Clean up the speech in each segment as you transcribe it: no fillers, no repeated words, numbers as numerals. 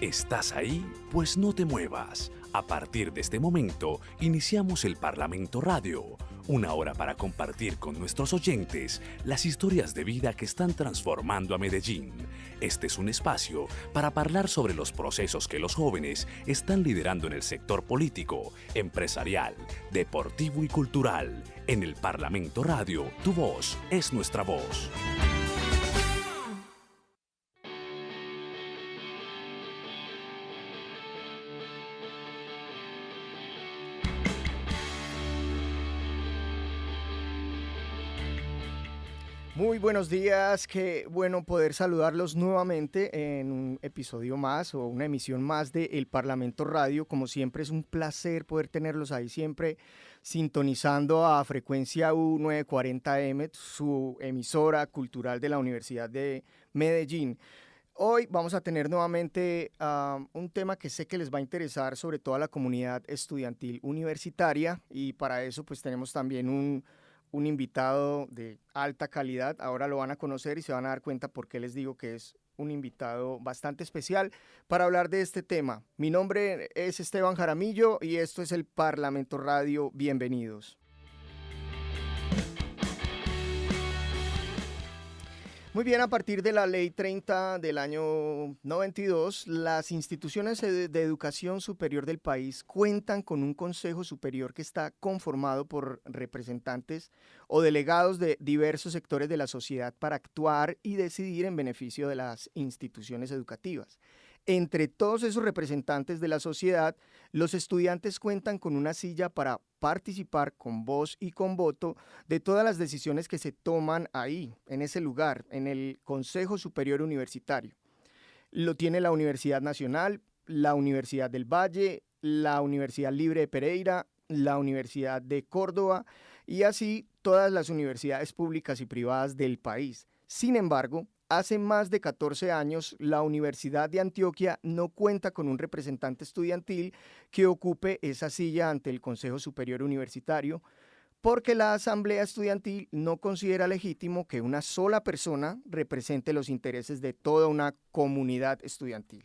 ¿Estás ahí? Pues no te muevas. A partir de este momento, iniciamos el Parlamento Radio, una hora para compartir con nuestros oyentes las historias de vida que están transformando a Medellín. Este es un espacio para hablar sobre los procesos que los jóvenes están liderando en el sector político, empresarial, deportivo y cultural. En el Parlamento Radio, tu voz es nuestra voz. Muy buenos días, qué bueno poder saludarlos nuevamente en un episodio más o una emisión más de El Parlamento Radio. Como siempre es un placer poder tenerlos ahí siempre sintonizando a frecuencia U940M, su emisora cultural de la Universidad de Medellín. Hoy vamos a tener nuevamente un tema que sé que les va a interesar, sobre todo a la comunidad estudiantil universitaria, y para eso pues tenemos también un invitado de alta calidad. Ahora lo van a conocer y se van a dar cuenta por qué les digo que es un invitado bastante especial para hablar de este tema. Mi nombre es Esteban Jaramillo y esto es el Parlamento Radio. Bienvenidos. Muy bien, a partir de la Ley 30 del año 92, las instituciones de educación superior del país cuentan con un consejo superior que está conformado por representantes o delegados de diversos sectores de la sociedad para actuar y decidir en beneficio de las instituciones educativas. Entre todos esos representantes de la sociedad, los estudiantes cuentan con una silla para participar con voz y con voto de todas las decisiones que se toman ahí, en ese lugar, en el Consejo Superior Universitario. Lo tiene la Universidad Nacional, la Universidad del Valle, la Universidad Libre de Pereira, la Universidad de Córdoba y así todas las universidades públicas y privadas del país. Sin embargo, hace más de 14 años, la Universidad de Antioquia no cuenta con un representante estudiantil que ocupe esa silla ante el Consejo Superior Universitario, porque la Asamblea Estudiantil no considera legítimo que una sola persona represente los intereses de toda una comunidad estudiantil.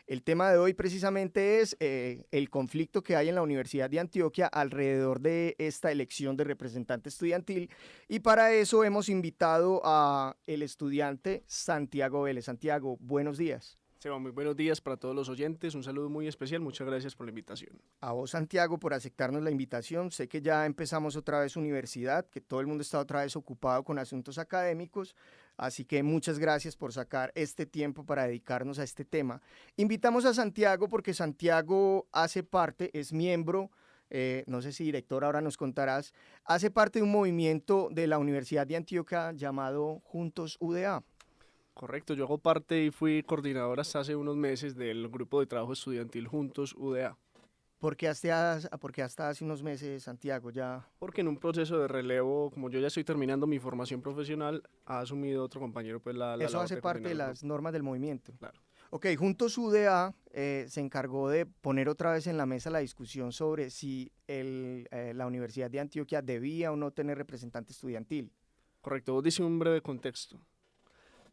El tema de hoy precisamente es el conflicto que hay en la Universidad de Antioquia alrededor de esta elección de representante estudiantil, y para eso hemos invitado a el estudiante Santiago Vélez. Santiago, buenos días. Seba, muy buenos días para todos los oyentes, un saludo muy especial, muchas gracias por la invitación. A vos, Santiago, por aceptarnos la invitación. Sé que ya empezamos otra vez universidad, que todo el mundo está otra vez ocupado con asuntos académicos, así que muchas gracias por sacar este tiempo para dedicarnos a este tema. Invitamos a Santiago porque Santiago hace parte, es miembro, no sé si director ahora nos contarás, hace parte de un movimiento de la Universidad de Antioquia llamado Juntos UDA. Correcto, yo hago parte y fui coordinador hasta hace unos meses del grupo de trabajo estudiantil Juntos UDA. ¿Por qué hasta hace unos meses, Santiago, ya? Porque en un proceso de relevo, como yo ya estoy terminando mi formación profesional, ha asumido otro compañero pues la Eso labor hace parte de las normas del movimiento. Claro. Ok, Juntos UDA se encargó de poner otra vez en la mesa la discusión sobre si la Universidad de Antioquia debía o no tener representante estudiantil. Correcto, vos dices un breve contexto.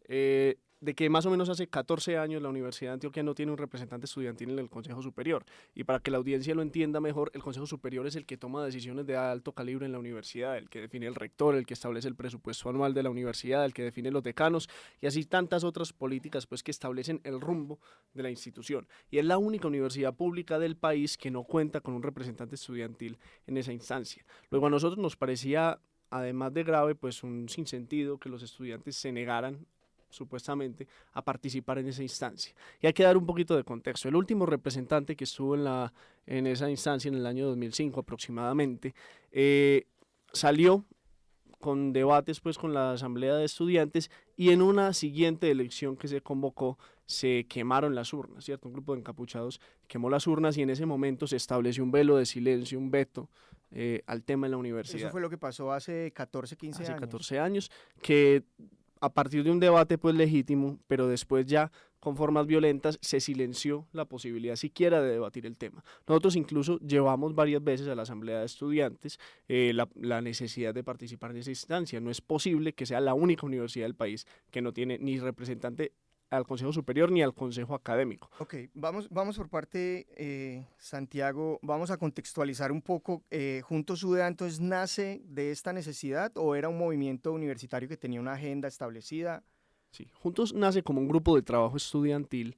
De que más o menos hace 14 años la Universidad de Antioquia no tiene un representante estudiantil en el Consejo Superior, y para que la audiencia lo entienda mejor, el Consejo Superior es el que toma decisiones de alto calibre en la universidad, el que define el rector, el que establece el presupuesto anual de la universidad, el que define los decanos y así tantas otras políticas pues que establecen el rumbo de la institución, y es la única universidad pública del país que no cuenta con un representante estudiantil en esa instancia. Luego a nosotros nos parecía, además de grave, pues un sinsentido que los estudiantes se negaran supuestamente a participar en esa instancia. Y hay que dar un poquito de contexto. El último representante que estuvo en esa instancia en el año 2005 aproximadamente, salió con debates pues con la asamblea de estudiantes, y en una siguiente elección que se convocó se quemaron las urnas, ¿cierto? Un grupo de encapuchados quemó las urnas y en ese momento se estableció un velo de silencio, un veto al tema en la universidad. Eso fue lo que pasó hace 14, 15 años. Hace 14 años, que a partir de un debate pues legítimo, pero después ya con formas violentas se silenció la posibilidad siquiera de debatir el tema. Nosotros incluso llevamos varias veces a la asamblea de estudiantes la necesidad de participar en esa instancia. No es posible que sea la única universidad del país que no tiene ni representante al Consejo Superior ni al Consejo Académico. Ok, vamos por parte, Santiago, vamos a contextualizar un poco. ¿Juntos UDA entonces nace de esta necesidad o era un movimiento universitario que tenía una agenda establecida? Sí, Juntos nace como un grupo de trabajo estudiantil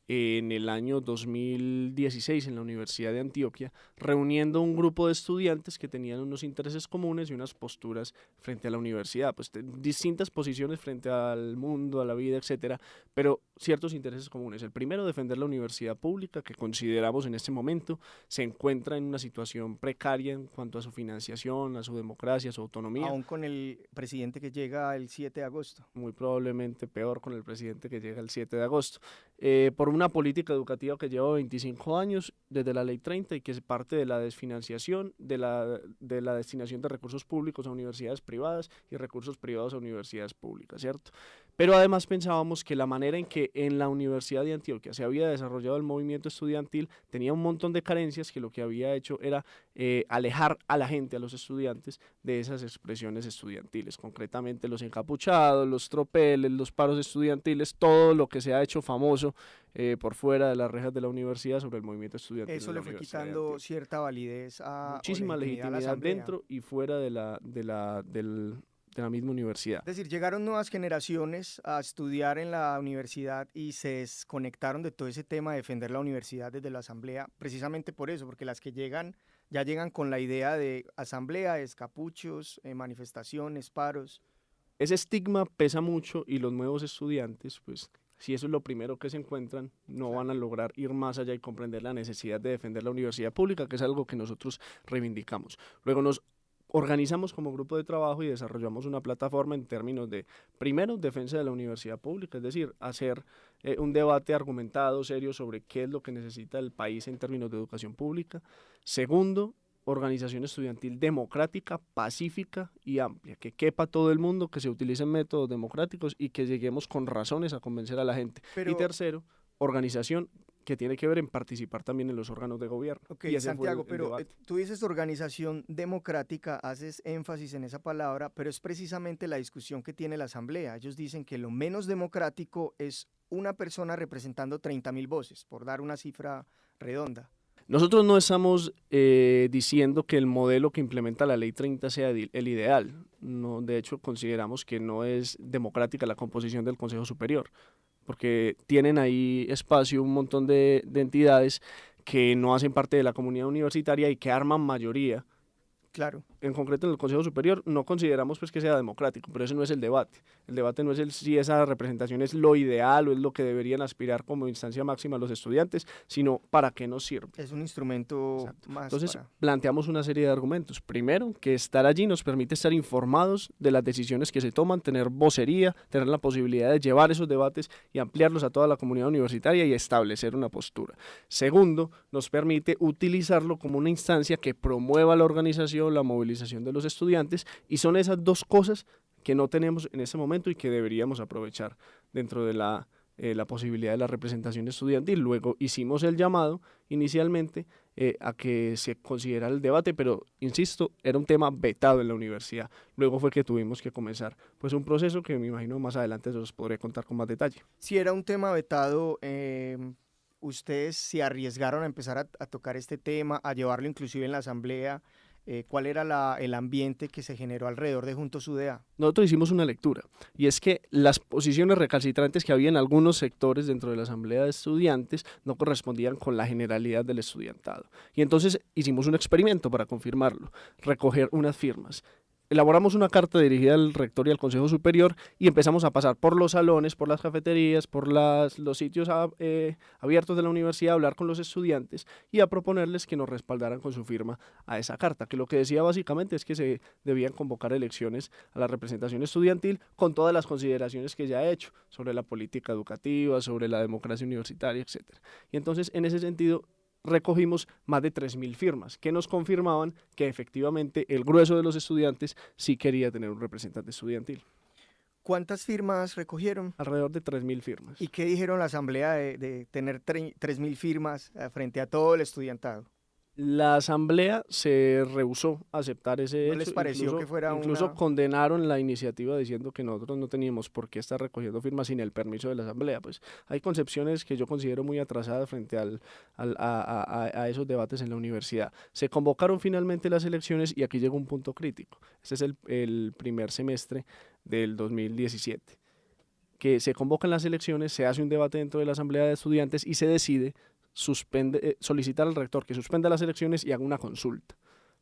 en el año 2016 en la Universidad de Antioquia, reuniendo un grupo de estudiantes que tenían unos intereses comunes y unas posturas frente a la universidad, pues distintas posiciones frente al mundo, a la vida, etcétera, pero ciertos intereses comunes. El primero, defender la universidad pública, que consideramos en este momento se encuentra en una situación precaria en cuanto a su financiación, a su democracia, a su autonomía. Aún con el presidente que llega el 7 de agosto. Muy probablemente peor con el presidente que llega el 7 de agosto. Por una política educativa que lleva 25 años desde la Ley 30 y que es parte de la desfinanciación, de la destinación de recursos públicos a universidades privadas y recursos privados a universidades públicas, ¿cierto? Pero además pensábamos que la manera en que en la Universidad de Antioquia se había desarrollado el movimiento estudiantil tenía un montón de carencias que lo que había hecho era alejar a la gente, a los estudiantes, de esas expresiones estudiantiles, concretamente los encapuchados, los tropeles, los paros estudiantiles, todo lo que se ha hecho famoso por fuera de las rejas de la universidad sobre el movimiento estudiantil. Eso le fue quitando cierta validez a muchísima legitimidad dentro y fuera de la misma universidad. Es decir, llegaron nuevas generaciones a estudiar en la universidad y se desconectaron de todo ese tema de defender la universidad desde la asamblea, precisamente por eso, porque las que llegan, ya llegan con la idea de asamblea, escapuchos, manifestaciones, paros. Ese estigma pesa mucho y los nuevos estudiantes, pues, si eso es lo primero que se encuentran, no van a lograr ir más allá y comprender la necesidad de defender la universidad pública, que es algo que nosotros reivindicamos. Luego nos organizamos como grupo de trabajo y desarrollamos una plataforma en términos de, primero, defensa de la universidad pública, es decir, hacer un debate argumentado, serio, sobre qué es lo que necesita el país en términos de educación pública. Segundo, organización estudiantil democrática, pacífica y amplia, que quepa todo el mundo, que se utilicen métodos democráticos y que lleguemos con razones a convencer a la gente. Y tercero, organización que tiene que ver en participar también en los órganos de gobierno. Ok, Santiago, pero tú dices organización democrática, haces énfasis en esa palabra, pero es precisamente la discusión que tiene la Asamblea. Ellos dicen que lo menos democrático es una persona representando 30.000 voces, por dar una cifra redonda. Nosotros no estamos diciendo que el modelo que implementa la Ley 30 sea el ideal. No, de hecho, consideramos que no es democrática la composición del Consejo Superior, porque tienen ahí espacio un montón de entidades que no hacen parte de la comunidad universitaria y que arman mayoría. Claro. En concreto en el Consejo Superior no consideramos pues que sea democrático, pero ese no es el debate. El debate no es si esa representación es lo ideal o es lo que deberían aspirar como instancia máxima los estudiantes, sino para qué nos sirve. Es un instrumento. Exacto. Más. Entonces planteamos una serie de argumentos. Primero, que estar allí nos permite estar informados de las decisiones que se toman, tener vocería, tener la posibilidad de llevar esos debates y ampliarlos a toda la comunidad universitaria y establecer una postura. Segundo, nos permite utilizarlo como una instancia que promueva la organización, la movilización de los estudiantes, y son esas dos cosas que no tenemos en ese momento y que deberíamos aprovechar dentro de la posibilidad de la representación estudiantil. Luego hicimos el llamado inicialmente a que se considerara el debate, pero insisto, era un tema vetado en la universidad. Luego fue que tuvimos que comenzar pues un proceso que me imagino más adelante se los podré contar con más detalle. Si era un tema vetado, ustedes se arriesgaron a empezar a tocar este tema, a llevarlo inclusive en la asamblea. ¿Cuál era el ambiente que se generó alrededor de Juntos UDA? Nosotros hicimos una lectura, y es que las posiciones recalcitrantes que había en algunos sectores dentro de la asamblea de estudiantes no correspondían con la generalidad del estudiantado. Y entonces hicimos un experimento para confirmarlo, recoger unas firmas. Elaboramos una carta dirigida al rector y al Consejo Superior y empezamos a pasar por los salones, por las cafeterías, por los sitios abiertos de la universidad, a hablar con los estudiantes y a proponerles que nos respaldaran con su firma a esa carta, que lo que decía básicamente es que se debían convocar elecciones a la representación estudiantil con todas las consideraciones que ya he hecho sobre la política educativa, sobre la democracia universitaria, etc. Y entonces, en ese sentido, recogimos más de 3.000 firmas que nos confirmaban que efectivamente el grueso de los estudiantes sí quería tener un representante estudiantil. ¿Cuántas firmas recogieron? Alrededor de 3.000 firmas. ¿Y qué dijeron la asamblea de tener 3.000 firmas frente a todo el estudiantado? La asamblea se rehusó a aceptar ese ¿No hecho. les pareció que fuera incluso una...? condenaron la iniciativa diciendo que nosotros no teníamos por qué estar recogiendo firmas sin el permiso de la asamblea. Pues hay concepciones que yo considero muy atrasadas frente a esos debates en la universidad. Se convocaron finalmente las elecciones y aquí llega un punto crítico. Este es el primer semestre del 2017, que se convocan las elecciones, se hace un debate dentro de la asamblea de estudiantes y se decide solicitar al rector que suspenda las elecciones y haga una consulta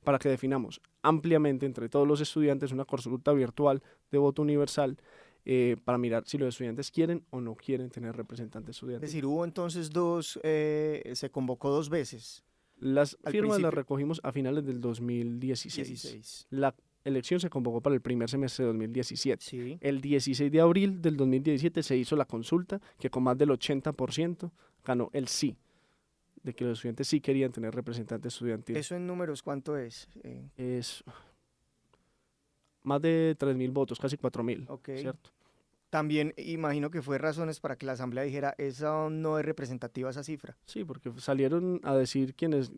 para que definamos ampliamente entre todos los estudiantes una consulta virtual de voto universal para mirar si los estudiantes quieren o no quieren tener representantes Es estudiantiles. decir, hubo entonces se convocó 2 veces. Las al firmas las principio- recogimos a finales del 2016. 16. La elección se convocó para el primer semestre de 2017. Sí. El 16 de abril del 2017 se hizo la consulta que con más del 80% ganó el sí, de que los estudiantes sí querían tener representantes estudiantiles. ¿Eso en números cuánto es? Es más de 3.000 votos, casi 4.000, Ok. ¿cierto? También imagino que fue razones para que la asamblea dijera, esa no es representativa esa cifra. Sí, porque salieron a decir quienes,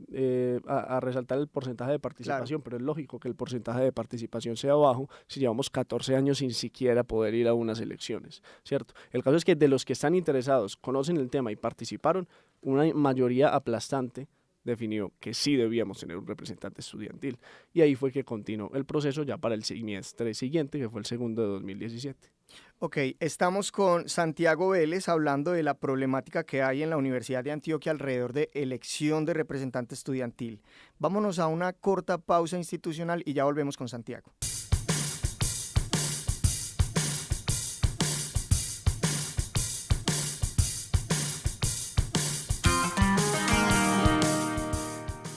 a resaltar el porcentaje de participación, pero es lógico que el porcentaje de participación sea bajo si llevamos 14 años sin siquiera poder ir a unas elecciones, ¿cierto? El caso es que de los que están interesados, conocen el tema y participaron, una mayoría aplastante definió que sí debíamos tener un representante estudiantil. Y ahí fue que continuó el proceso ya para el semestre siguiente, que fue el segundo de 2017. Ok, estamos con Santiago Vélez hablando de la problemática que hay en la Universidad de Antioquia alrededor de elección de representante estudiantil. Vámonos a una corta pausa institucional y ya volvemos con Santiago.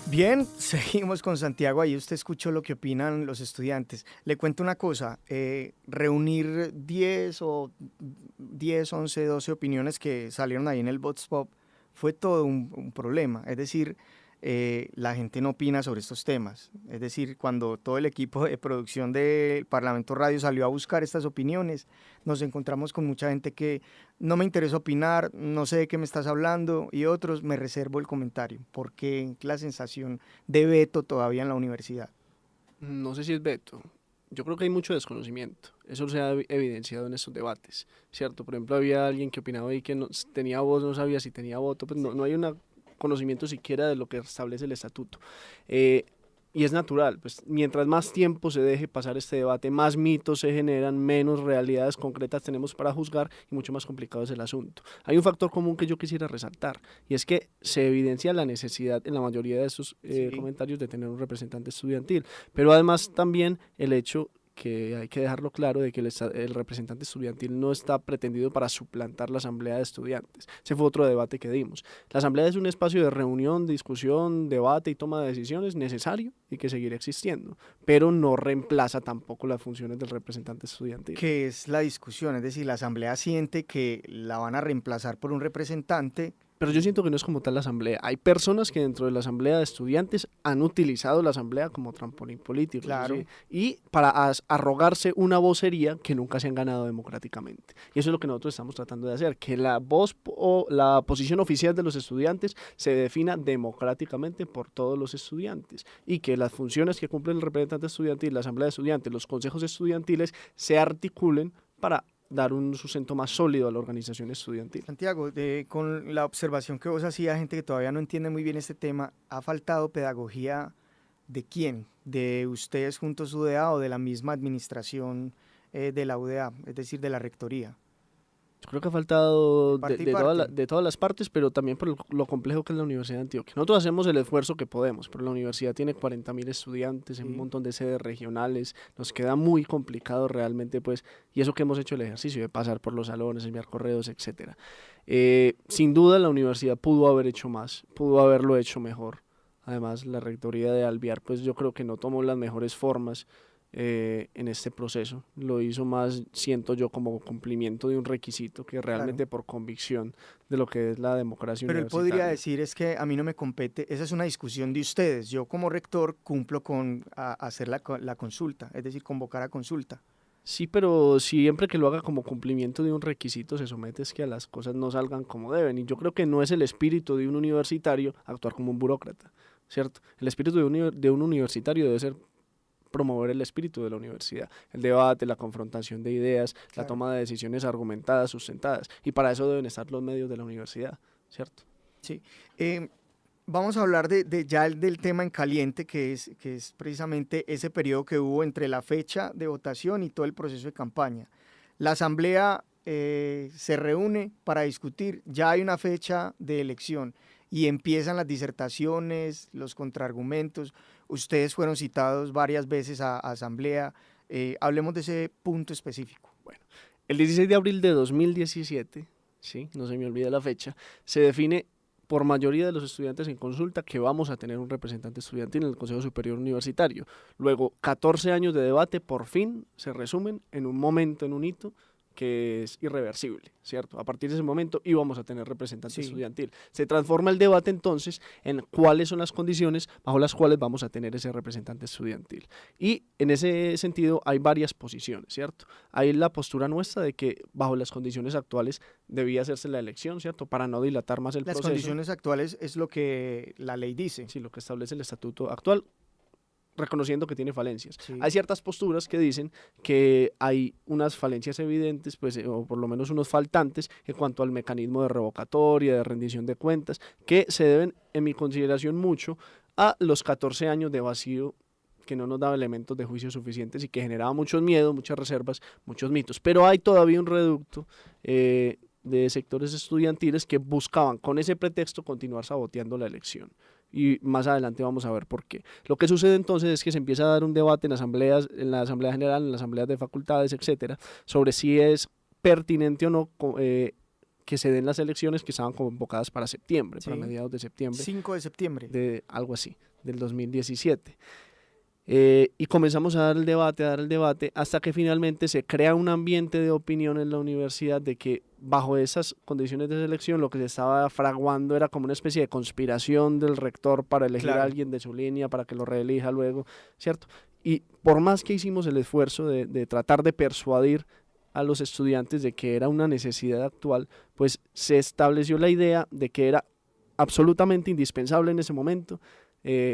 Bien, seguimos con Santiago. Ahí usted escuchó lo que opinan los estudiantes. Le cuento una cosa, reunir 10, 11, 12 opiniones que salieron ahí en el Vox Pop fue todo un problema. Es decir, la gente no opina sobre estos temas. Es decir, cuando todo el equipo de producción del Parlamento Radio salió a buscar estas opiniones, nos encontramos con mucha gente que no me interesa opinar, no sé de qué me estás hablando, y otros me reservo el comentario, porque la sensación de veto todavía en la universidad. No sé si es veto. Yo creo que hay mucho desconocimiento. Eso se ha evidenciado en estos debates, ¿cierto? Por ejemplo, había alguien que opinaba ahí que no, tenía voz, no sabía si tenía voto, pues no hay un conocimiento siquiera de lo que establece el estatuto. Y es natural, pues mientras más tiempo se deje pasar este debate, más mitos se generan, menos realidades concretas tenemos para juzgar y mucho más complicado es el asunto. Hay un factor común que yo quisiera resaltar y es que se evidencia la necesidad en la mayoría de estos comentarios de tener un representante estudiantil, pero además también el hecho que hay que dejarlo claro de que el representante estudiantil no está pretendido para suplantar la asamblea de estudiantes. Ese fue otro debate que dimos. La asamblea es un espacio de reunión, discusión, debate y toma de decisiones necesario y que seguirá existiendo, pero no reemplaza tampoco las funciones del representante estudiantil. ¿Qué es la discusión? Es decir, la asamblea siente que la van a reemplazar por un representante. Pero yo siento que no es como tal la asamblea. Hay personas que dentro de la asamblea de estudiantes han utilizado la asamblea como trampolín político. Claro. ¿Sí? Y para arrogarse una vocería que nunca se han ganado democráticamente. Y eso es lo que nosotros estamos tratando de hacer, que la voz o la posición oficial de los estudiantes se defina democráticamente por todos los estudiantes y que las funciones que cumple el representante estudiantil, la asamblea de estudiantes, los consejos estudiantiles se articulen para dar un sustento más sólido a la organización estudiantil. Santiago, con la observación que vos hacías, gente que todavía no entiende muy bien este tema, ¿ha faltado pedagogía de quién? ¿De ustedes junto a su UDA o de la misma administración de la UDA, es decir, de la rectoría? Yo creo que ha faltado de todas las partes, pero también por lo complejo que es la Universidad de Antioquia. Nosotros hacemos el esfuerzo que podemos, pero la universidad tiene 40.000 estudiantes en un montón de sedes regionales, nos queda muy complicado realmente, pues, y eso que hemos hecho el ejercicio de pasar por los salones, enviar correos, etcétera. Sin duda la universidad pudo haber hecho más, pudo haberlo hecho mejor. Además, la rectoría de Alvear, pues yo creo que no tomó las mejores formas en este proceso. Lo hizo más, siento yo, como cumplimiento de un requisito que realmente por convicción de lo que es la democracia Pero él universitaria. podría decir, es que a mí no me compete, esa es una discusión de ustedes. Yo como rector cumplo con hacer la consulta, es decir, convocar a consulta. Sí, pero siempre que lo haga como cumplimiento de un requisito se somete es que a las cosas no salgan como deben. Y yo creo que no es el espíritu de un universitario actuar como un burócrata. ¿cierto? El espíritu de un universitario debe ser promover el espíritu de la universidad, el debate, la confrontación de ideas, la Claro. toma de decisiones argumentadas, sustentadas, y para eso deben estar los medios de la universidad, ¿cierto? Sí. Vamos a hablar del tema en caliente, que es precisamente ese periodo que hubo entre la fecha de votación y todo el proceso de campaña. La asamblea se reúne para discutir, ya hay una fecha de elección y empiezan las disertaciones, los contraargumentos. Ustedes fueron citados varias veces a asamblea. Hablemos de ese punto específico. Bueno, el 16 de abril de 2017, ¿sí? No se me olvida la fecha, se define por mayoría de los estudiantes en consulta que vamos a tener un representante estudiantil en el Consejo Superior Universitario. Luego, 14 años de debate por fin se resumen en un momento, en un hito que es irreversible, ¿cierto? A partir de ese momento íbamos a tener representante estudiantil. Se transforma el debate entonces en cuáles son las condiciones bajo las cuales vamos a tener ese representante estudiantil. Y en ese sentido hay varias posiciones, ¿cierto? Hay la postura nuestra de que bajo las condiciones actuales debía hacerse la elección, ¿cierto? Para no dilatar más el proceso. Las condiciones actuales es lo que la ley dice. Sí, lo que establece el estatuto actual, reconociendo que tiene falencias. Sí. Hay ciertas posturas que dicen que hay unas falencias evidentes, pues, o por lo menos unos faltantes en cuanto al mecanismo de revocatoria, de rendición de cuentas, que se deben, en mi consideración, mucho a los 14 años de vacío que no nos daba elementos de juicio suficientes y que generaba muchos miedos, muchas reservas, muchos mitos. Pero hay todavía un reducto de sectores estudiantiles que buscaban con ese pretexto continuar saboteando la elección. Y más adelante vamos a ver por qué. Lo que sucede entonces es que se empieza a dar un debate en asambleas, en la Asamblea General, en las asambleas de facultades, etcétera, sobre si es pertinente o no que se den las elecciones que estaban convocadas para septiembre, para mediados de septiembre. 5 de septiembre. De algo así, del 2017. Y comenzamos a dar el debate, hasta que finalmente se crea un ambiente de opinión en la universidad de que bajo esas condiciones de selección lo que se estaba fraguando era como una especie de conspiración del rector para elegir a alguien de su línea para que lo reelija luego, ¿cierto? Y por más que hicimos el esfuerzo de tratar de persuadir a los estudiantes de que era una necesidad actual, pues se estableció la idea de que era absolutamente indispensable en ese momento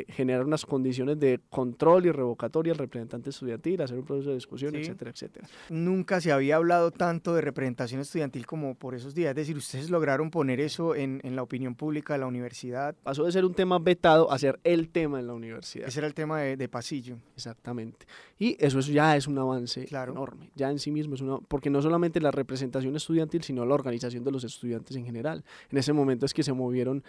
generar unas condiciones de control y revocatoria al representante estudiantil, hacer un proceso de discusión, etcétera, etcétera. Nunca se había hablado tanto de representación estudiantil como por esos días. Es decir, ustedes lograron poner eso en la opinión pública de la universidad. Pasó de ser un tema vetado a ser el tema en la universidad. Ese era el tema de pasillo. Exactamente. Y eso ya es un avance enorme. Ya en sí mismo es porque no solamente la representación estudiantil, sino la organización de los estudiantes en general. En ese momento es que se movieron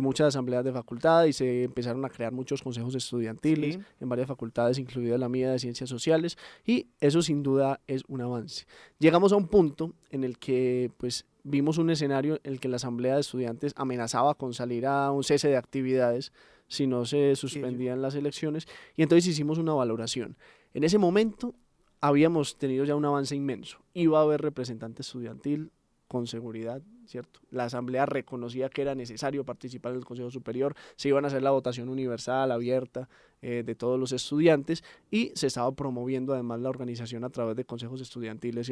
muchas asambleas de facultad y se empezaron a crear muchos consejos estudiantiles en varias facultades, incluida la mía de Ciencias Sociales, y eso sin duda es un avance. Llegamos a un punto en el que pues vimos un escenario en el que la asamblea de estudiantes amenazaba con salir a un cese de actividades si no se suspendían las elecciones, y entonces hicimos una valoración. En ese momento habíamos tenido ya un avance inmenso, iba a haber representante estudiantil con seguridad, ¿cierto? La asamblea reconocía que era necesario participar en el Consejo Superior, se iban a hacer la votación universal, abierta, de todos los estudiantes, y se estaba promoviendo además la organización a través de consejos estudiantiles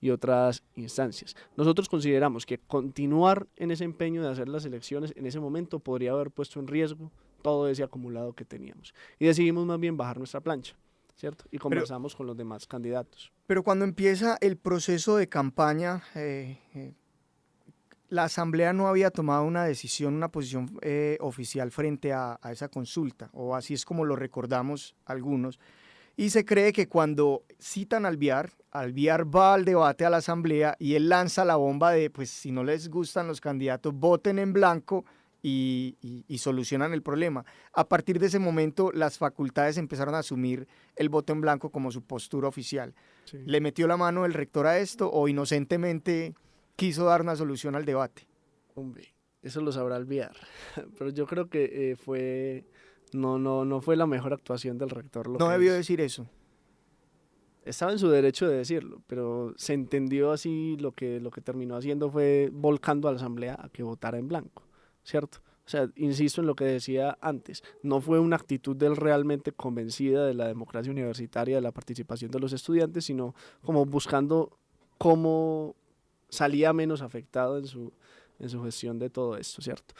y otras instancias. Nosotros consideramos que continuar en ese empeño de hacer las elecciones en ese momento podría haber puesto en riesgo todo ese acumulado que teníamos, y decidimos más bien bajar nuestra plancha, ¿cierto? Y conversamos con los demás candidatos. Pero cuando empieza el proceso de campaña, la asamblea no había tomado una decisión, una posición oficial frente a esa consulta, o así es como lo recordamos algunos, y se cree que cuando citan al Alvear va al debate a la asamblea y él lanza la bomba de, pues si no les gustan los candidatos, voten en blanco, y solucionan el problema. A partir de ese momento, las facultades empezaron a asumir el voto en blanco como su postura oficial. Sí. ¿Le metió la mano el rector a esto o inocentemente quiso dar una solución al debate? Hombre, eso lo sabrá Alvear, pero yo creo que no fue la mejor actuación del rector. No debió decir eso. Estaba en su derecho de decirlo, pero se entendió así, lo que terminó haciendo fue volcando a la asamblea a que votara en blanco, ¿cierto? O sea, insisto en lo que decía antes, no fue una actitud del realmente convencida de la democracia universitaria, de la participación de los estudiantes, sino como buscando cómo salía menos afectado en su gestión de todo esto, ¿cierto?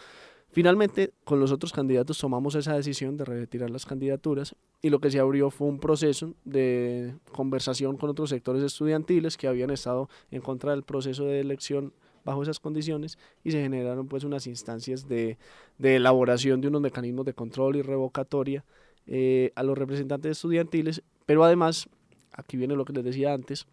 Finalmente, con los otros candidatos tomamos esa decisión de retirar las candidaturas y lo que se abrió fue un proceso de conversación con otros sectores estudiantiles que habían estado en contra del proceso de elección bajo esas condiciones y se generaron pues unas instancias de elaboración de unos mecanismos de control y revocatoria a los representantes estudiantiles, pero además, aquí viene lo que les decía antes,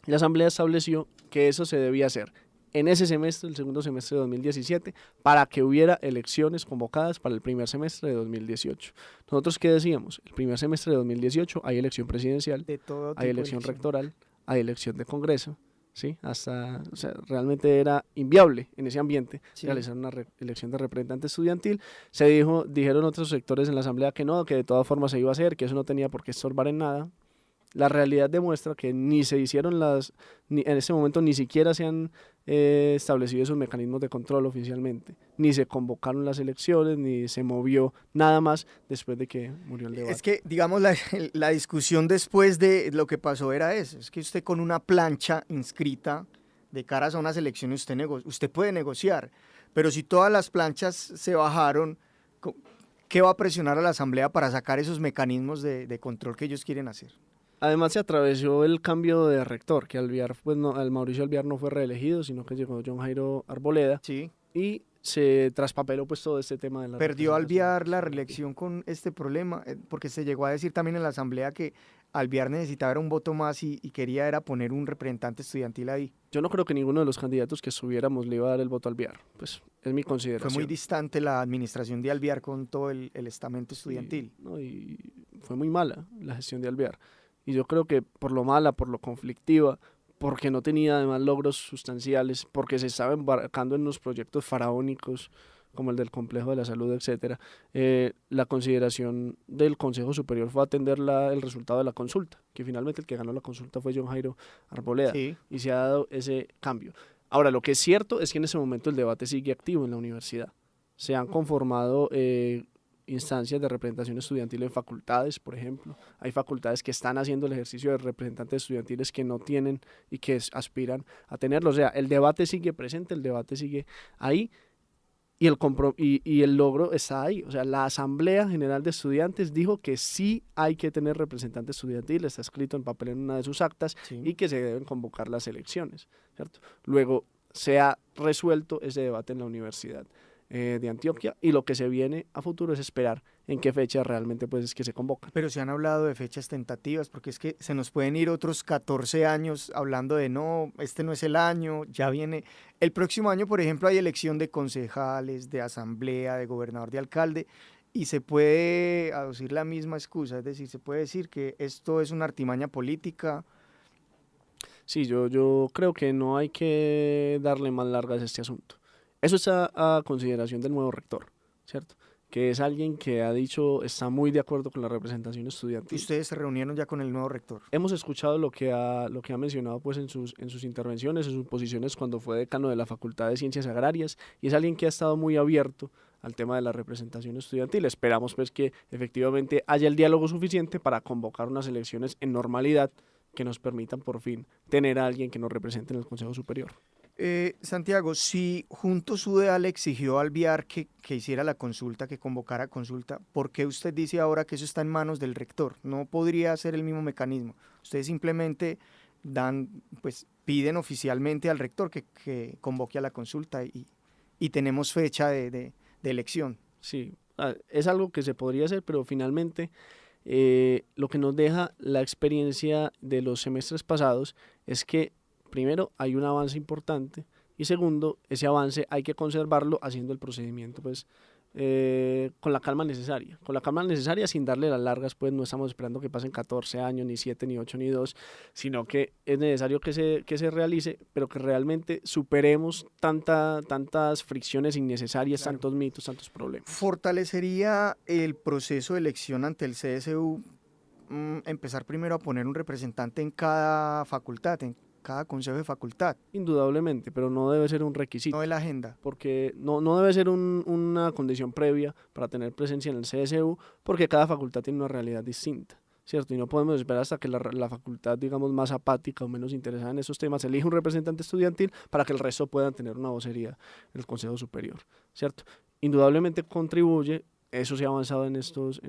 la Asamblea estableció que eso se debía hacer en ese semestre, el segundo semestre de 2017, para que hubiera elecciones convocadas para el primer semestre de 2018. ¿Nosotros qué decíamos? El primer semestre de 2018 hay elección presidencial, De todo tipo hay de elección elección. rectoral, hay elección de Congreso, ¿sí? Hasta, o sea, realmente era inviable en ese ambiente Sí. realizar una elección de representante estudiantil. Dijeron otros sectores en la Asamblea que no, que de todas formas se iba a hacer, que eso no tenía por qué estorbar en nada. La realidad demuestra que ni se hicieron en ese momento ni siquiera se han establecido esos mecanismos de control oficialmente, ni se convocaron las elecciones, ni se movió nada más después de que murió el debate. Es que, digamos, la discusión después de lo que pasó era eso, es que usted con una plancha inscrita de caras a unas elecciones usted puede negociar, pero si todas las planchas se bajaron, ¿qué va a presionar a la Asamblea para sacar esos mecanismos de control que ellos quieren hacer? Además se atravesó el cambio de rector, que Alvear, pues no, al Mauricio Alvear no fue reelegido, sino que llegó John Jairo Arboleda Sí. y se traspapeló pues todo este tema de la ¿Perdió representación Alvear la estudiantil. reelección con este problema? Porque se llegó a decir también en la Asamblea que Alvear necesitaba era un voto más y quería era poner un representante estudiantil ahí. Yo no creo que ninguno de los candidatos que estuviéramos le iba a dar el voto a Alvear, pues es mi consideración. Fue muy distante la administración de Alvear con todo el estamento Sí, estudiantil. ¿no? Y fue muy mala la gestión de Alvear. Y yo creo que por lo mala, por lo conflictiva, porque no tenía además logros sustanciales, porque se estaba embarcando en unos proyectos faraónicos como el del complejo de la salud, etcétera, la consideración del Consejo Superior fue atender el resultado de la consulta, que finalmente el que ganó la consulta fue John Jairo Arboleda, Sí. y se ha dado ese cambio. Ahora, lo que es cierto es que en ese momento el debate sigue activo en la universidad. Se han conformado instancias de representación estudiantil en facultades, por ejemplo. Hay facultades que están haciendo el ejercicio de representantes estudiantiles que no tienen y que aspiran a tenerlo. O sea, el debate sigue presente, el debate sigue ahí y el logro está ahí. O sea, la Asamblea General de Estudiantes dijo que sí hay que tener representante estudiantil, está escrito en papel en una de sus actas, Sí. y que se deben convocar las elecciones, ¿cierto? Luego se ha resuelto ese debate en la universidad de Antioquia y lo que se viene a futuro es esperar en qué fecha realmente pues es que se convocan. Pero se han hablado de fechas tentativas, porque es que se nos pueden ir otros 14 años hablando de no, este no es el año, ya viene. El próximo año, por ejemplo, hay elección de concejales, de asamblea, de gobernador, de alcalde, y se puede aducir la misma excusa, es decir, se puede decir que esto es una artimaña política. Sí, yo creo que no hay que darle más largas a este asunto. Eso está a consideración del nuevo rector, ¿cierto? Que es alguien que ha dicho, está muy de acuerdo con la representación estudiantil. Ustedes se reunieron ya con el nuevo rector. Hemos escuchado lo que ha mencionado pues en sus intervenciones, en sus posiciones cuando fue decano de la Facultad de Ciencias Agrarias, y es alguien que ha estado muy abierto al tema de la representación estudiantil. Esperamos pues que efectivamente haya el diálogo suficiente para convocar unas elecciones en normalidad que nos permitan por fin tener a alguien que nos represente en el Consejo Superior. Santiago, si Juntos UDA le exigió a Alvear que hiciera la consulta, que convocara consulta, ¿por qué usted dice ahora que eso está en manos del rector? ¿No podría ser el mismo mecanismo? Ustedes simplemente piden oficialmente al rector que convoque a la consulta y tenemos fecha de elección. Sí, es algo que se podría hacer, pero finalmente lo que nos deja la experiencia de los semestres pasados es que primero hay un avance importante y segundo, ese avance hay que conservarlo haciendo el procedimiento pues con la calma necesaria sin darle las largas, pues no estamos esperando que pasen 14 años, ni 7, ni 8, ni 2, sino que es necesario que se realice, pero que realmente superemos tantas fricciones innecesarias, Claro. tantos mitos, tantos problemas. ¿Fortalecería el proceso de elección ante el CSU empezar primero a poner un representante en cada facultad, en cada consejo de facultad, Indudablemente, pero no debe ser un requisito. no de la agenda? Porque no debe ser una condición previa para tener presencia en el CSU, porque cada facultad tiene una realidad distinta, ¿cierto? Y no podemos esperar hasta que la facultad, digamos, más apática o menos interesada en esos temas elija un representante estudiantil para que el resto puedan tener una vocería en el Consejo Superior, ¿cierto? indudablemente contribuye, eso se ha avanzado en estos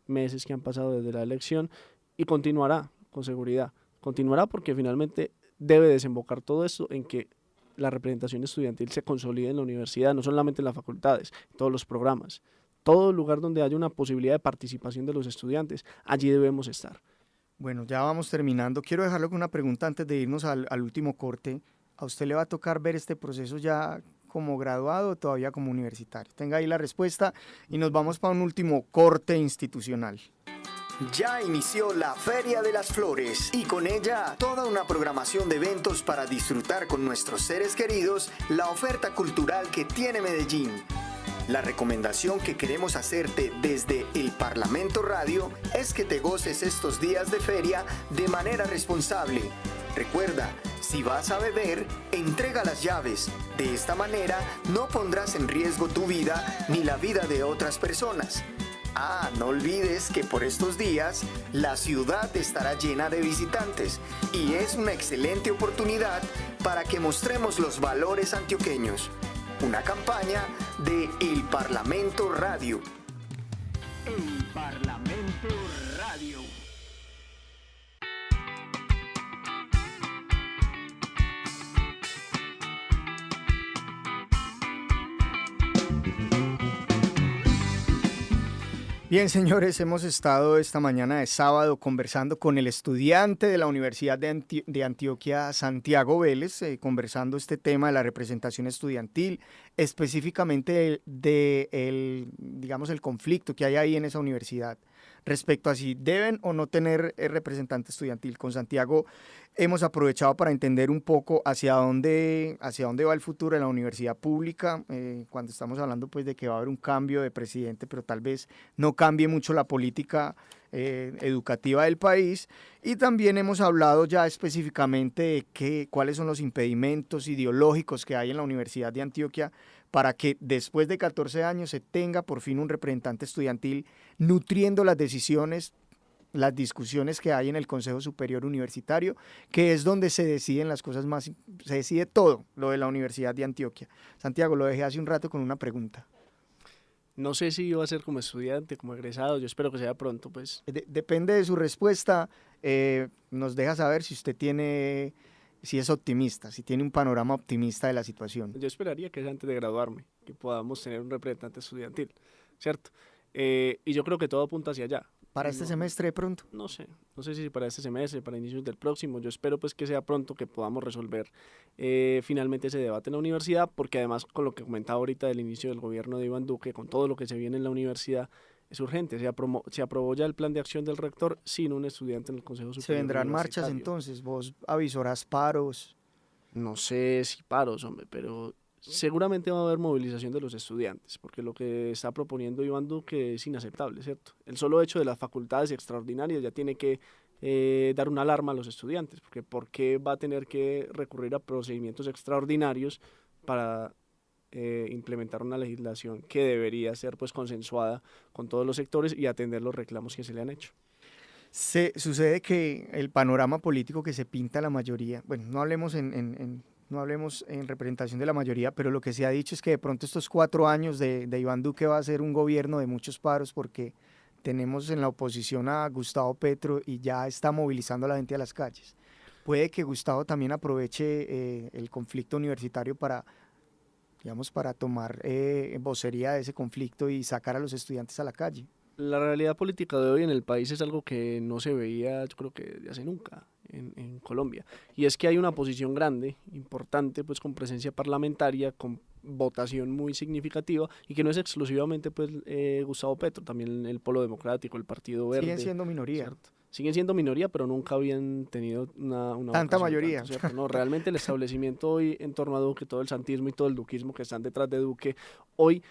meses que han pasado desde la elección y continuará con seguridad, continuará porque finalmente debe desembocar todo esto en que la representación estudiantil se consolide en la universidad, no solamente en las facultades, en todos los programas, todo lugar donde haya una posibilidad de participación de los estudiantes, allí debemos estar. Bueno, ya vamos terminando. Quiero dejarlo con una pregunta antes de irnos al último corte. ¿A usted le va a tocar ver este proceso ya como graduado o todavía como universitario? Tenga ahí la respuesta y nos vamos para un último corte institucional. Ya inició la Feria de las Flores y con ella toda una programación de eventos para disfrutar con nuestros seres queridos la oferta cultural que tiene Medellín. La recomendación que queremos hacerte desde el Parlamento Radio es que te goces estos días de feria de manera responsable. Recuerda, si vas a beber, entrega las llaves. De esta manera no pondrás en riesgo tu vida ni la vida de otras personas. Ah, no olvides que por estos días la ciudad estará llena de visitantes y es una excelente oportunidad para que mostremos los valores antioqueños. Una campaña de El Parlamento Radio. El Parlamento Radio. Bien, señores, hemos estado esta mañana de sábado conversando con el estudiante de la Universidad de Antioquia, Santiago Vélez, conversando este tema de la representación estudiantil, específicamente digamos, el conflicto que hay ahí en esa universidad respecto a si deben o no tener representante estudiantil. Con Santiago hemos aprovechado para entender un poco hacia dónde va el futuro de la universidad pública, cuando estamos hablando pues de que va a haber un cambio de presidente, pero tal vez no cambie mucho la política educativa del país, y también hemos hablado ya específicamente de cuáles son los impedimentos ideológicos que hay en la Universidad de Antioquia para que después de 14 años se tenga por fin un representante estudiantil nutriendo las decisiones, las discusiones que hay en el Consejo Superior Universitario, que es donde se deciden las cosas más, se decide todo lo de la Universidad de Antioquia. Santiago, lo dejé hace un rato con una pregunta. No sé si iba a ser como estudiante, como egresado, yo espero que sea pronto, pues. Depende de su respuesta, nos deja saber si usted si es optimista, si tiene un panorama optimista de la situación. Yo esperaría que sea antes de graduarme, que podamos tener un representante estudiantil, ¿cierto? Y yo creo que todo apunta hacia allá. ¿Para este semestre de pronto? No sé si para este semestre, para inicios del próximo. Yo espero pues que sea pronto, que podamos resolver finalmente ese debate en la universidad, porque además con lo que comentaba ahorita del inicio del gobierno de Iván Duque, con todo lo que se viene en la universidad, es urgente. Se aprobó ya el plan de acción del rector sin un estudiante en el Consejo Superior. ¿Se vendrán marchas entonces? ¿Vos avisorás paros? No sé si paros, hombre, pero seguramente va a haber movilización de los estudiantes, porque lo que está proponiendo Iván Duque es inaceptable, ¿cierto? El solo hecho de las facultades extraordinarias ya tiene que dar una alarma a los estudiantes, porque ¿por qué va a tener que recurrir a procedimientos extraordinarios para implementar una legislación que debería ser pues consensuada con todos los sectores y atender los reclamos que se le han hecho? Sucede que el panorama político que se pinta la mayoría, bueno, no hablemos no hablemos en representación de la mayoría, pero lo que se ha dicho es que de pronto estos 4 años de Iván Duque va a ser un gobierno de muchos paros, porque tenemos en la oposición a Gustavo Petro y ya está movilizando a la gente a las calles. Puede que Gustavo también aproveche el conflicto universitario para tomar vocería de ese conflicto y sacar a los estudiantes a la calle. La realidad política de hoy en el país es algo que no se veía, yo creo que de hace nunca en Colombia. Y es que hay una oposición grande, importante, pues con presencia parlamentaria, con votación muy significativa, y que no es exclusivamente pues Gustavo Petro, también el Polo Democrático, el Partido Verde. Siguen siendo minoría. ¿Cierto? Siguen siendo minoría, pero nunca habían tenido una tanta mayoría. ¿cierto? No, realmente el establecimiento hoy en torno a Duque, todo el santismo y todo el duquismo que están detrás de Duque, hoy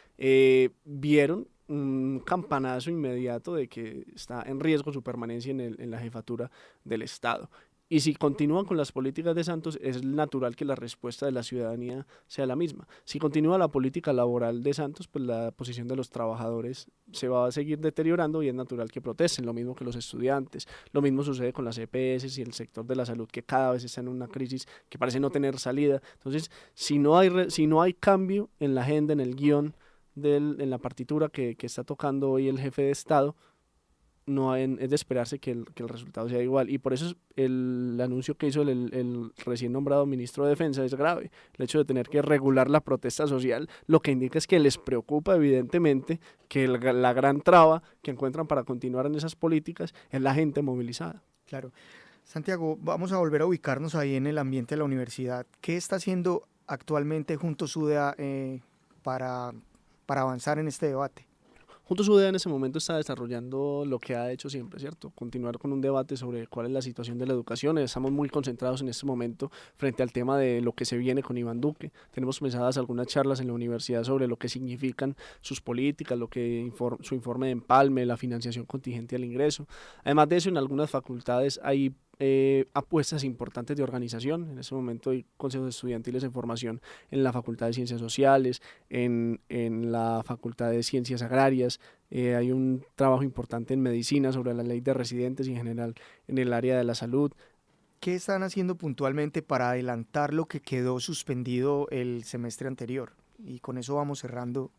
vieron un campanazo inmediato de que está en riesgo su permanencia en la jefatura del Estado. Y si continúan con las políticas de Santos, es natural que la respuesta de la ciudadanía sea la misma. Si continúa la política laboral de Santos, pues la posición de los trabajadores se va a seguir deteriorando y es natural que protesten, lo mismo que los estudiantes. Lo mismo sucede con las EPS y el sector de la salud, que cada vez está en una crisis que parece no tener salida. Entonces, si no hay cambio en la agenda, en el guión, en la partitura que está tocando hoy el jefe de Estado, es de esperarse que el resultado sea igual. Y por eso el anuncio que hizo el recién nombrado ministro de Defensa es grave. El hecho de tener que regular la protesta social, lo que indica es que les preocupa evidentemente que la gran traba que encuentran para continuar en esas políticas es la gente movilizada. Claro. Santiago, vamos a volver a ubicarnos ahí en el ambiente de la universidad. ¿Qué está haciendo actualmente Juntos UDA para avanzar en este debate? Juntos UDA en ese momento está desarrollando lo que ha hecho siempre, ¿cierto? Continuar con un debate sobre cuál es la situación de la educación. Estamos muy concentrados en este momento frente al tema de lo que se viene con Iván Duque. Tenemos pensadas algunas charlas en la universidad sobre lo que significan sus políticas, su informe de empalme, la financiación contingente al ingreso. Además de eso, en algunas facultades hay apuestas importantes de organización. En este momento hay consejos estudiantiles en formación en la Facultad de Ciencias Sociales, en la Facultad de Ciencias Agrarias. Hay un trabajo importante en medicina sobre la ley de residentes y en general en el área de la salud. ¿Qué están haciendo puntualmente para adelantar lo que quedó suspendido el semestre anterior? Y con eso vamos cerrando.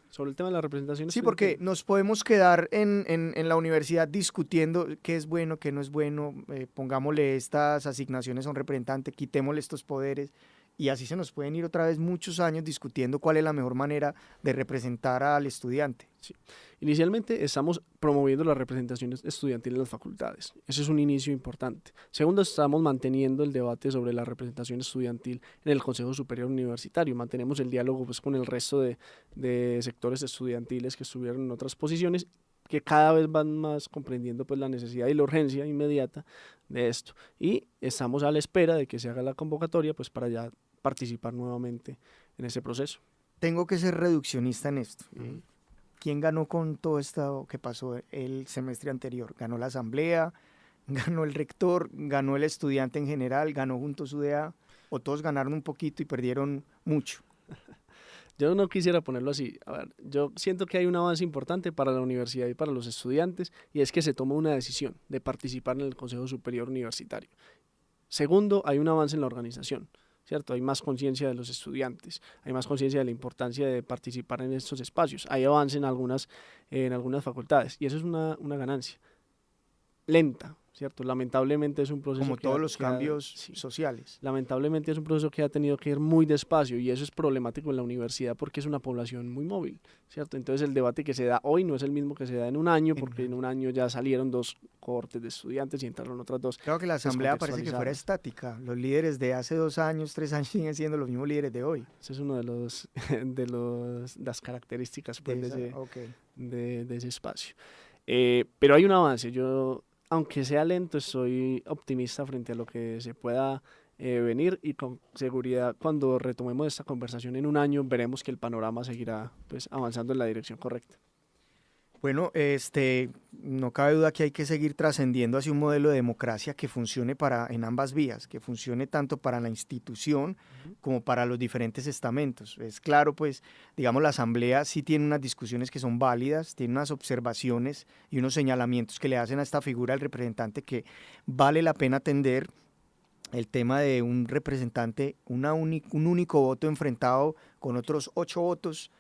Sobre el tema de la representación Sí, porque nos podemos quedar en la universidad discutiendo qué es bueno, qué no es bueno, pongámosle estas asignaciones a un representante, quitémosle estos poderes, y así se nos pueden ir otra vez muchos años discutiendo cuál es la mejor manera de representar al estudiante. Sí. Inicialmente estamos promoviendo la representación estudiantil en las facultades. Ese es un inicio importante. Segundo, estamos manteniendo el debate sobre la representación estudiantil en el Consejo Superior Universitario. Mantenemos el diálogo pues, con el resto de sectores estudiantiles que estuvieron en otras posiciones, que cada vez van más comprendiendo pues, la necesidad y la urgencia inmediata de esto. Y estamos a la espera de que se haga la convocatoria pues, para ya participar nuevamente en ese proceso. Tengo que ser reduccionista en esto. ¿Quién ganó con todo esto que pasó el semestre anterior? ¿Ganó la asamblea? ¿Ganó el rector? ¿Ganó el estudiante en general? ¿Ganó Juntos UDA? ¿O todos ganaron un poquito y perdieron mucho? Yo no quisiera ponerlo así. A ver, yo siento que hay un avance importante para la universidad y para los estudiantes, y es que se toma una decisión de participar en el Consejo Superior Universitario. Segundo, hay un avance en la organización, ¿cierto? Hay más conciencia de los estudiantes, hay más conciencia de la importancia de participar en estos espacios, hay avance en algunas facultades, y eso es una ganancia. Lenta, ¿cierto? Lamentablemente es un proceso como todos los cambios sociales. Lamentablemente es un proceso que ha tenido que ir muy despacio, y eso es problemático en la universidad porque es una población muy móvil, ¿cierto? Entonces el debate que se da hoy no es el mismo que se da en un año, porque en un año ya salieron 2 cohortes de estudiantes y entraron otras 2. Claro que la asamblea parece que fuera estática. Los líderes de hace 2 años, 3 años siguen siendo los mismos líderes de hoy. Esa es una las características pues, de ese espacio. Pero hay un avance. Yo, aunque sea lento, estoy optimista frente a lo que se pueda venir, y con seguridad cuando retomemos esta conversación en un año veremos que el panorama seguirá pues, avanzando en la dirección correcta. Bueno, no cabe duda que hay que seguir trascendiendo hacia un modelo de democracia que funcione en ambas vías, que funcione tanto para la institución como para los diferentes estamentos. Es claro, pues, digamos, la asamblea sí tiene unas discusiones que son válidas, tiene unas observaciones y unos señalamientos que le hacen a esta figura del representante que vale la pena atender. El tema de un representante, un único voto enfrentado con otros 8 votos,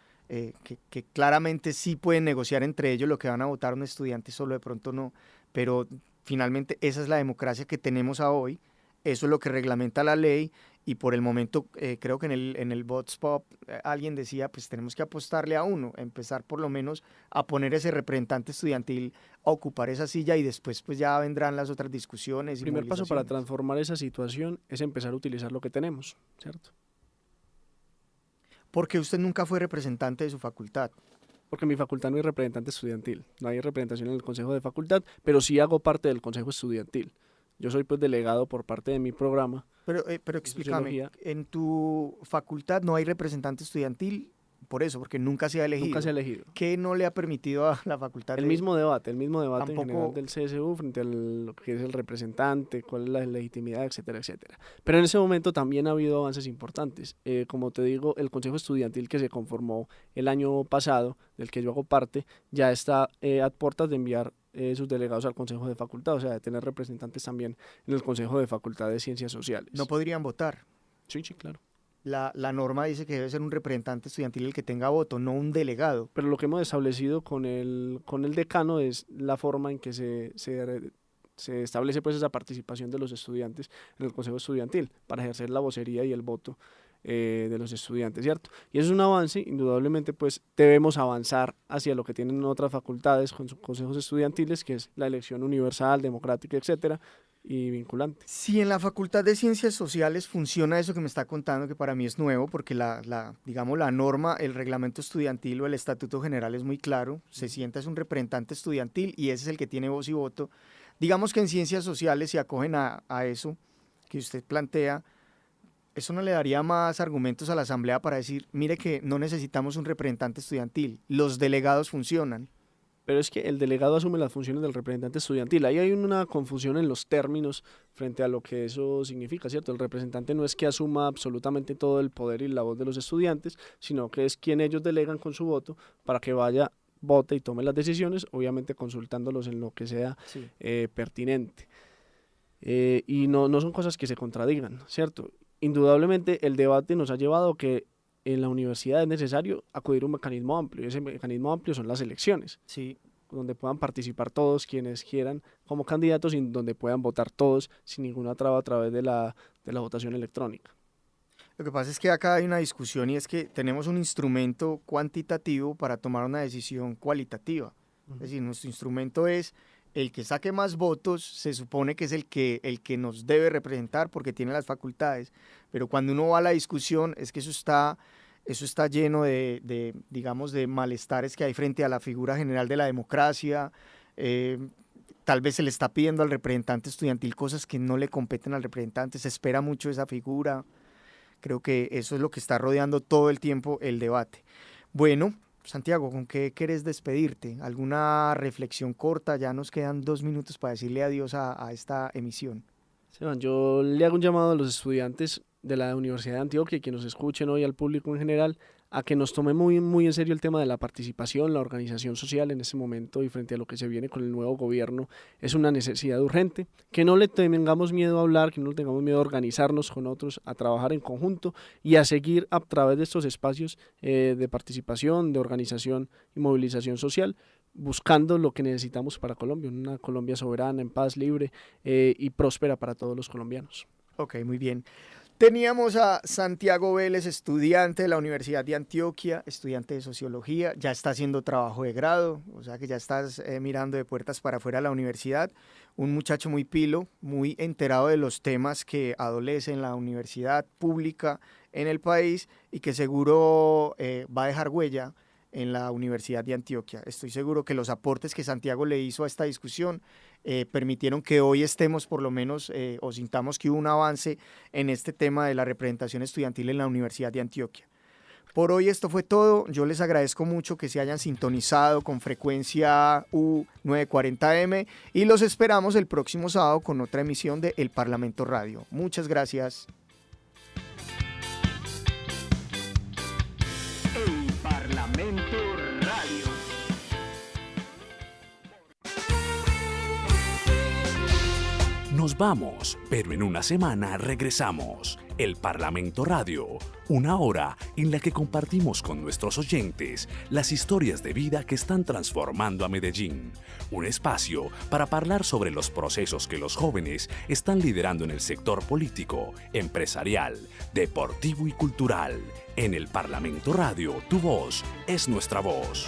que claramente sí pueden negociar entre ellos lo que van a votar un estudiante, solo de pronto no, pero finalmente esa es la democracia que tenemos hoy, eso es lo que reglamenta la ley, y por el momento creo que en el Vox Pop alguien decía, pues tenemos que apostarle a uno, empezar por lo menos a poner ese representante estudiantil a ocupar esa silla, y después pues ya vendrán las otras discusiones. El primer paso para transformar esa situación es empezar a utilizar lo que tenemos, ¿cierto? Porque usted nunca fue representante de su facultad. Porque en mi facultad no hay representante estudiantil, no hay representación en el consejo de facultad, pero sí hago parte del consejo estudiantil. Yo soy pues delegado por parte de mi programa. Pero explícame, ¿en tu facultad no hay representante estudiantil? por eso, porque nunca se ha elegido. Nunca se ha elegido. ¿Qué no le ha permitido a la facultad? El mismo debate en Tampoco... general del CSU frente a lo que es el representante, cuál es la legitimidad, etcétera, etcétera. Pero en ese momento también ha habido avances importantes. Como te digo, el Consejo Estudiantil que se conformó el año pasado, del que yo hago parte, ya está a puertas de enviar sus delegados al Consejo de Facultad, o sea, de tener representantes también en el Consejo de Facultad de Ciencias Sociales. ¿No podrían votar? Sí, claro. La norma dice que debe ser un representante estudiantil el que tenga voto, no un delegado. Pero lo que hemos establecido con el decano es la forma en que se establece pues esa participación de los estudiantes en el Consejo Estudiantil para ejercer la vocería y el voto de los estudiantes, ¿cierto? Y eso es un avance, indudablemente pues debemos avanzar hacia lo que tienen otras facultades con sus consejos estudiantiles, que es la elección universal, democrática, etcétera, y vinculante. Si en la Facultad de Ciencias Sociales funciona eso que me está contando, que para mí es nuevo, porque digamos la norma, el reglamento estudiantil o el estatuto general es muy claro, se sienta es un representante estudiantil y ese es el que tiene voz y voto. Digamos que en Ciencias Sociales se acogen a eso que usted plantea, ¿eso no le daría más argumentos a la Asamblea para decir, mire que no necesitamos un representante estudiantil, los delegados funcionan? Pero es que el delegado asume las funciones del representante estudiantil. Ahí hay una confusión en los términos frente a lo que eso significa, ¿cierto? El representante no es que asuma absolutamente todo el poder y la voz de los estudiantes, sino que es quien ellos delegan con su voto para que vaya, vote y tome las decisiones, obviamente consultándolos en lo que sea Sí. Pertinente. Y no son cosas que se contradigan, ¿cierto? Indudablemente el debate nos ha llevado a que en la universidad es necesario acudir a un mecanismo amplio, y ese mecanismo amplio son las elecciones, Sí. donde puedan participar todos quienes quieran como candidatos y donde puedan votar todos sin ninguna traba a través de la votación electrónica. Lo que pasa es que acá hay una discusión y es que tenemos un instrumento cuantitativo para tomar una decisión cualitativa. Es decir, nuestro instrumento es el que saque más votos, se supone que es el que nos debe representar porque tiene las facultades, pero cuando uno va a la discusión es que eso está lleno de digamos, de malestares que hay frente a la figura general de la democracia. Tal vez se le está pidiendo al representante estudiantil cosas que no le competen al representante, se espera mucho esa figura. Creo que eso es lo que está rodeando todo el tiempo el debate. Bueno, Santiago, ¿con qué quieres despedirte? ¿Alguna reflexión corta? Ya nos quedan 2 minutos para decirle adiós a esta emisión. Esteban, yo le hago un llamado a los estudiantes de la Universidad de Antioquia y que nos escuchen hoy, al público en general, a que nos tome muy, muy en serio el tema de la participación, la organización social en este momento y frente a lo que se viene con el nuevo gobierno. Es una necesidad urgente, que no le tengamos miedo a hablar, que no le tengamos miedo a organizarnos con otros, a trabajar en conjunto y a seguir a través de estos espacios de participación, de organización y movilización social, buscando lo que necesitamos para Colombia, una Colombia soberana, en paz, libre y próspera para todos los colombianos. Ok, muy bien. Teníamos a Santiago Vélez, estudiante de la Universidad de Antioquia, estudiante de Sociología, ya está haciendo trabajo de grado, o sea que ya estás mirando de puertas para afuera de la universidad. Un muchacho muy pilo, muy enterado de los temas que adolece en la universidad pública en el país y que seguro va a dejar huella en la Universidad de Antioquia. Estoy seguro que los aportes que Santiago le hizo a esta discusión permitieron que hoy estemos por lo menos o sintamos que hubo un avance en este tema de la representación estudiantil en la Universidad de Antioquia. Por hoy esto fue todo. Yo les agradezco mucho que se hayan sintonizado con frecuencia U940M y los esperamos el próximo sábado con otra emisión de El Parlamento Radio. Muchas gracias. El Parlamento Radio. Nos vamos, pero en una semana regresamos. El Parlamento Radio, una hora en la que compartimos con nuestros oyentes las historias de vida que están transformando a Medellín. Un espacio para hablar sobre los procesos que los jóvenes están liderando en el sector político, empresarial, deportivo y cultural. En el Parlamento Radio, tu voz es nuestra voz.